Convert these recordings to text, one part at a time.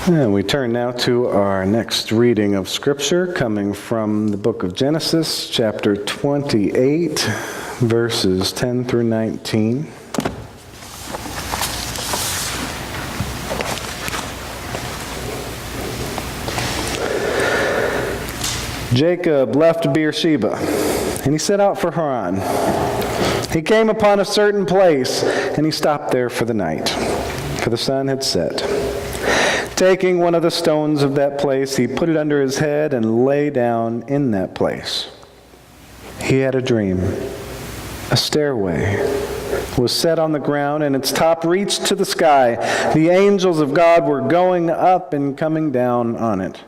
And we turn now to our next reading of Scripture, coming from the book of Genesis, chapter 28, verses 10 through 19. Jacob left Beersheba, and he set out for Haran. He came upon a certain place, and he stopped there for the night, for the sun had set. Taking one of the stones of that place, he put it under his head and lay down in that place. He had a dream. A stairway was set on the ground, and its top reached to the sky. The angels of God were going up and coming down on it.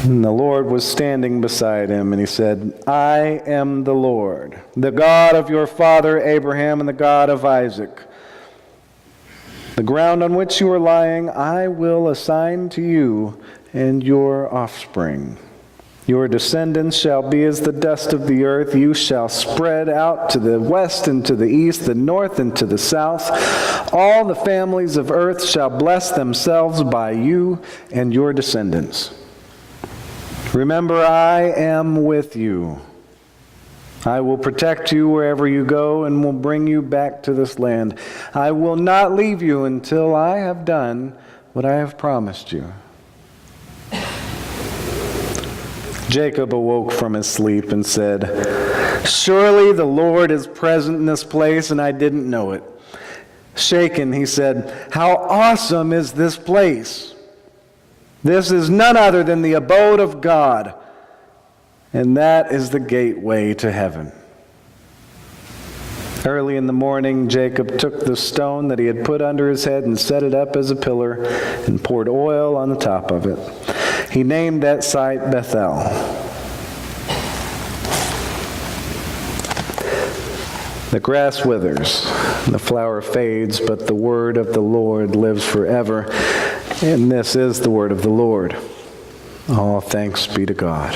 And the Lord was standing beside him, and he said, I am the Lord, the God of your father Abraham and the God of Isaac. The ground on which you are lying, I will assign to you and your offspring. Your descendants shall be as the dust of the earth. You shall spread out to the west and to the east, the north and to the south. All the families of earth shall bless themselves by you and your descendants. Remember, I am with you. I will protect you wherever you go and will bring you back to this land. I will not leave you until I have done what I have promised you. Jacob awoke from his sleep and said, Surely the Lord is present in this place, and I didn't know it. Shaken, he said, How awesome is this place! This is none other than the abode of God, and that is the gateway to heaven. Early in the morning, Jacob took the stone that he had put under his head and set it up as a pillar and poured oil on the top of it. He named that site Bethel. The grass withers, the flower fades, but the word of the Lord lives forever. And this is the word of the Lord. All thanks be to God.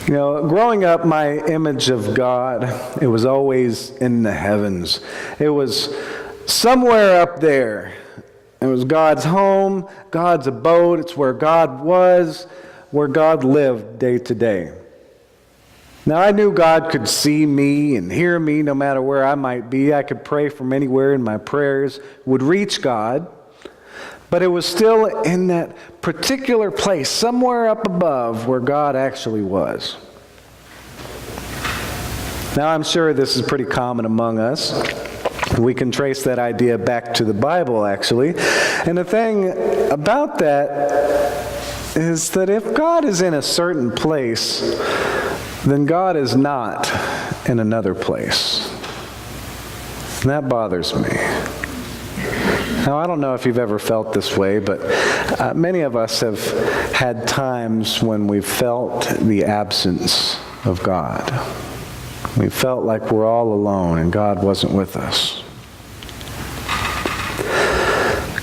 You know, growing up, my image of God, it was always in the heavens. It was somewhere up there. It was God's home, God's abode. It's where God was, where God lived day to day. Now, I knew God could see me and hear me no matter where I might be. I could pray from anywhere, and my prayers would reach God. But it was still in that particular place, somewhere up above, where God actually was. Now, I'm sure this is pretty common among us. We can trace that idea back to the Bible, actually. And the thing about that is that if God is in a certain place, then God is not in another place. And that bothers me. Now, I don't know if you've ever felt this way, but many of us have had times when we've felt the absence of God. We felt like we're all alone and God wasn't with us.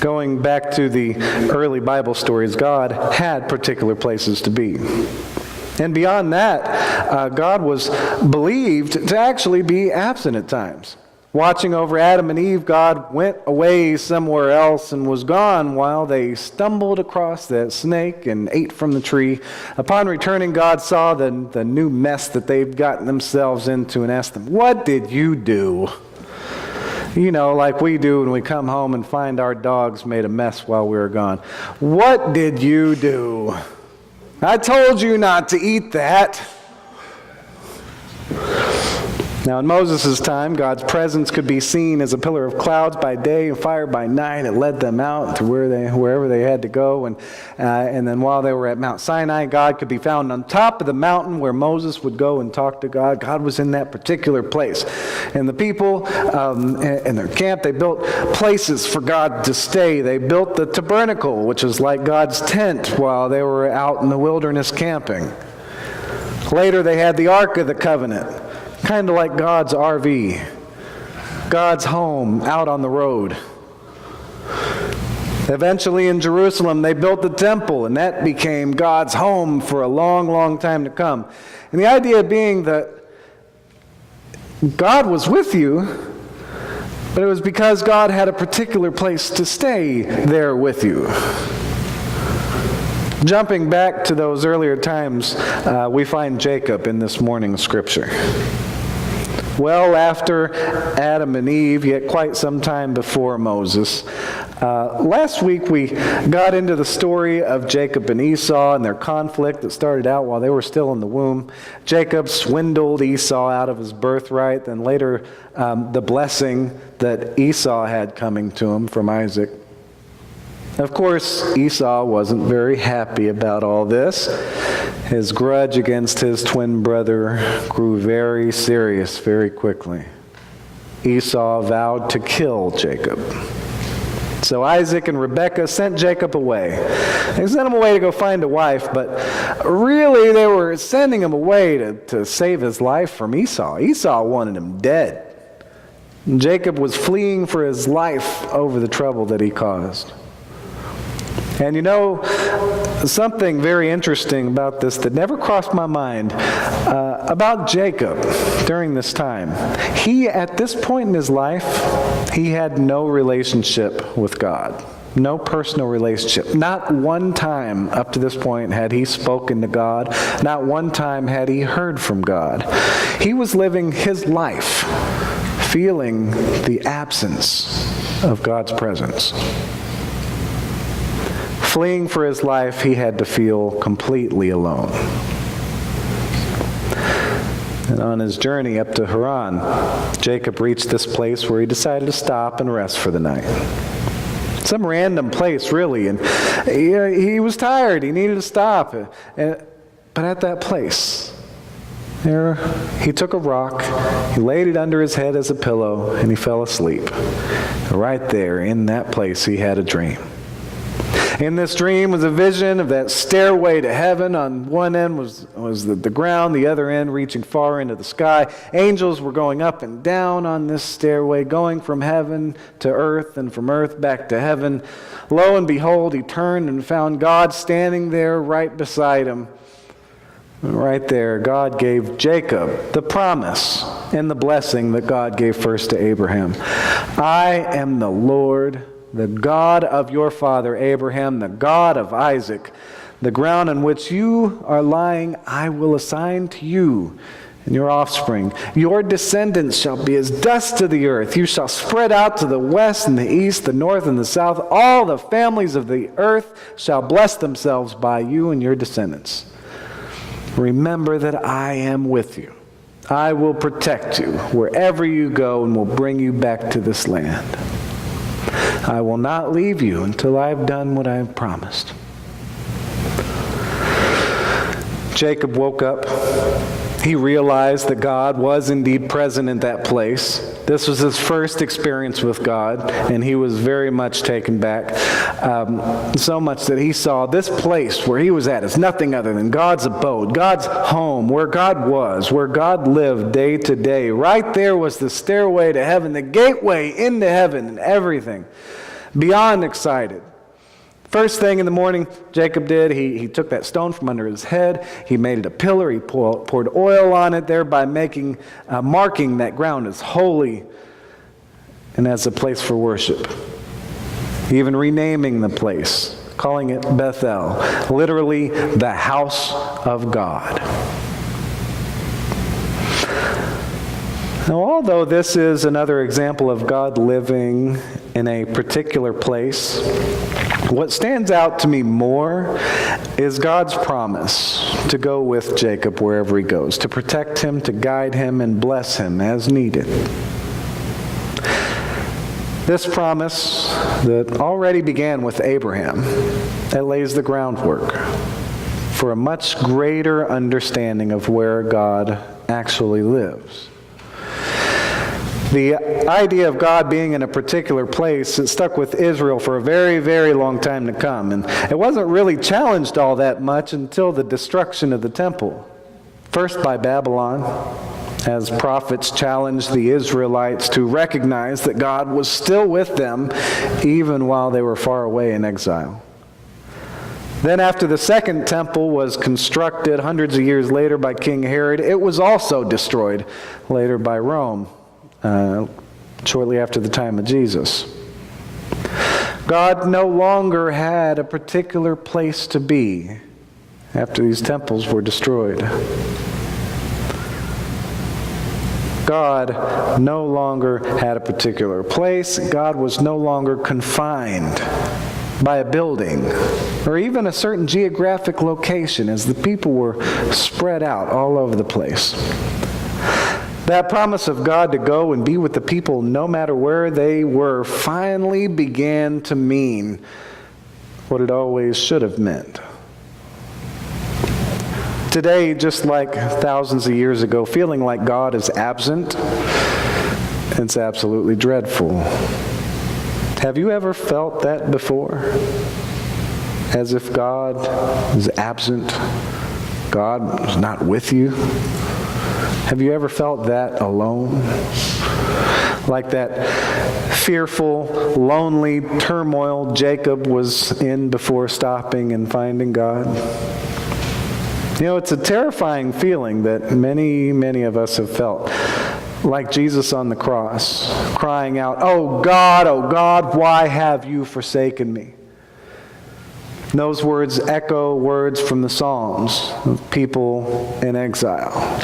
Going back to the early Bible stories, God had particular places to be. And beyond that, God was believed to actually be absent at times. Watching over Adam and Eve, God went away somewhere else and was gone while they stumbled across that snake and ate from the tree. Upon returning, God saw the new mess that they've gotten themselves into and asked them, What did you do? You know, like we do when we come home and find our dogs made a mess while we were gone. What did you do? I told you not to eat that. Now, in Moses' time, God's presence could be seen as a pillar of clouds by day and fire by night. It led them out to wherever they had to go. And then while they were at Mount Sinai, God could be found on top of the mountain where Moses would go and talk to God. God was in that particular place. And the people in their camp, they built places for God to stay. They built the tabernacle, which is like God's tent while they were out in the wilderness camping. Later, they had the Ark of the Covenant. Kind of like God's RV, God's home out on the road. Eventually in Jerusalem, they built the temple, and that became God's home for a long, long time to come. And the idea being that God was with you, But it was because God had a particular place to stay there with you. Jumping back to those earlier times, we find Jacob in this morning's scripture. Well after Adam and Eve, yet quite some time before Moses. Last week we got into the story of Jacob and Esau and their conflict that started out while they were still in the womb. Jacob swindled Esau out of his birthright, then later the blessing that Esau had coming to him from Isaac. Of course, Esau wasn't very happy about all this. His grudge against his twin brother grew very serious very quickly. Esau vowed to kill Jacob. So Isaac and Rebekah sent Jacob away. They sent him away to go find a wife, but really they were sending him away to save his life from Esau. Esau wanted him dead. Jacob was fleeing for his life over the trouble that he caused. And you know, something very interesting about this that never crossed my mind, about Jacob during this time. He, at this point in his life, he had no relationship with God. No personal relationship. Not one time up to this point had he spoken to God. Not one time had he heard from God. He was living his life feeling the absence of God's presence. Fleeing for his life, he had to feel completely alone. And on his journey up to Haran, Jacob reached this place where he decided to stop and rest for the night. Some random place, really, and he was tired. He needed to stop. But at that place, there, he took a rock, he laid it under his head as a pillow, and he fell asleep. Right there, in that place, he had a dream. In this dream was a vision of that stairway to heaven. On one end was the ground, the other end reaching far into the sky. Angels were going up and down on this stairway, going from heaven to earth and from earth back to heaven. Lo and behold, he turned and found God standing there right beside him. And right there, God gave Jacob the promise and the blessing that God gave first to Abraham. I am the Lord, the God of your father Abraham, the God of Isaac. The ground on which you are lying, I will assign to you and your offspring. Your descendants shall be as dust to the earth. You shall spread out to the west and the east, the north and the south. All the families of the earth shall bless themselves by you and your descendants. Remember that I am with you. I will protect you wherever you go and will bring you back to this land. I will not leave you until I have done what I have promised. Jacob woke up. He realized that God was indeed present in that place. This was his first experience with God, and he was very much taken back. So much that he saw this place where he was at is nothing other than God's abode, God's home, where God was, where God lived day to day. Right there was the stairway to heaven, the gateway into heaven, and everything. Beyond excited. First thing in the morning, Jacob did, he took that stone from under his head, he made it a pillar, he poured oil on it, thereby marking that ground as holy and as a place for worship. Even renaming the place, calling it Bethel, literally the house of God. Now, although this is another example of God living in a particular place, what stands out to me more is God's promise to go with Jacob wherever he goes, to protect him, to guide him, and bless him as needed. This promise that already began with Abraham, that lays the groundwork for a much greater understanding of where God actually lives. The idea of God being in a particular place, it stuck with Israel for a very, very long time to come. And it wasn't really challenged all that much until the destruction of the temple. First by Babylon, as prophets challenged the Israelites to recognize that God was still with them even while they were far away in exile. Then after the second temple was constructed hundreds of years later by King Herod, it was also destroyed later by Rome. shortly after the time of Jesus. God no longer had a particular place to be after these temples were destroyed. God no longer had a particular place. God was no longer confined by a building or even a certain geographic location as the people were spread out all over the place. That promise of God to go and be with the people no matter where they were finally began to mean what it always should have meant. Today, just like thousands of years ago, feeling like God is absent, it's absolutely dreadful. Have you ever felt that before? As if God is absent, God is not with you? Have you ever felt that alone? Like that fearful, lonely turmoil Jacob was in before stopping and finding God? You know, it's a terrifying feeling that many of us have felt. Like Jesus on the cross, crying out, oh God, why have you forsaken me?" Those words echo words from the Psalms of people in exile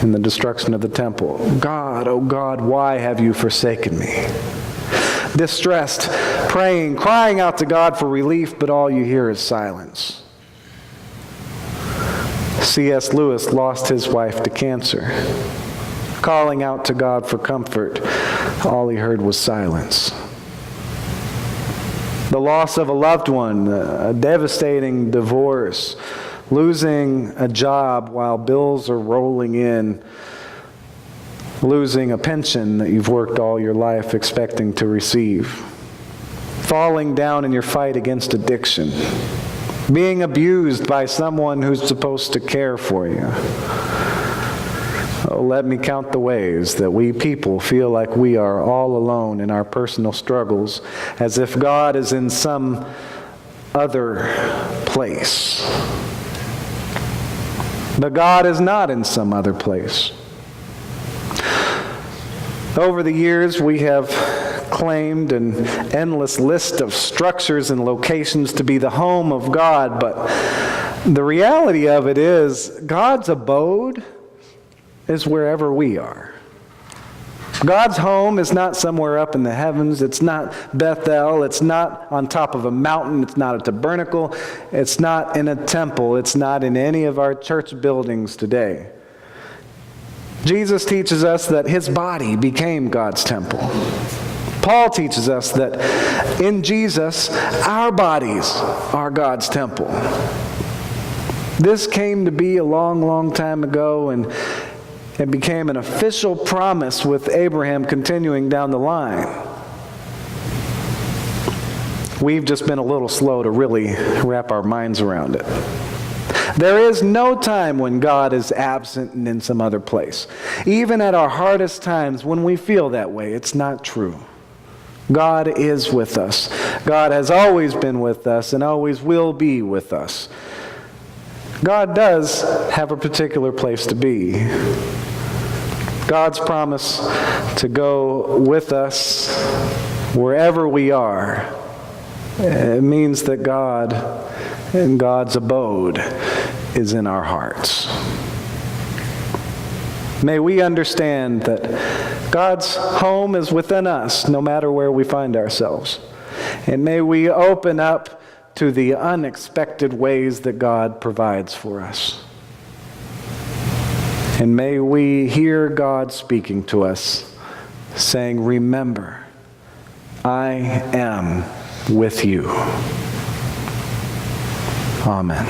in the destruction of the temple. God, oh God, why have you forsaken me? Distressed, praying, crying out to God for relief, but all you hear is silence. C.S. Lewis lost his wife to cancer. Calling out to God for comfort, all he heard was silence. The loss of a loved one, a devastating divorce, losing a job while bills are rolling in, losing a pension that you've worked all your life expecting to receive, falling down in your fight against addiction, being abused by someone who's supposed to care for you. Oh, let me count the ways that we people feel like we are all alone in our personal struggles, as if God is in some other place. But God is not in some other place. Over the years, we have claimed an endless list of structures and locations to be the home of God, but the reality of it is God's abode is wherever we are. God's home is not somewhere up in the heavens. It's not Bethel. It's not on top of a mountain. It's not a tabernacle. It's not in a temple. It's not in any of our church buildings today. Jesus teaches us that his body became God's temple. Paul teaches us that in Jesus, our bodies are God's temple. This came to be a long time ago, and it became an official promise with Abraham continuing down the line. We've just been a little slow to really wrap our minds around it. There is no time when God is absent and in some other place. Even at our hardest times when we feel that way, it's not true. God is with us. God has always been with us and always will be with us. God does have a particular place to be. God's promise to go with us wherever we are, it means that God and God's abode is in our hearts. May we understand that God's home is within us no matter where we find ourselves. And may we open up to the unexpected ways that God provides for us. And may we hear God speaking to us, saying, "Remember, I am with you." Amen.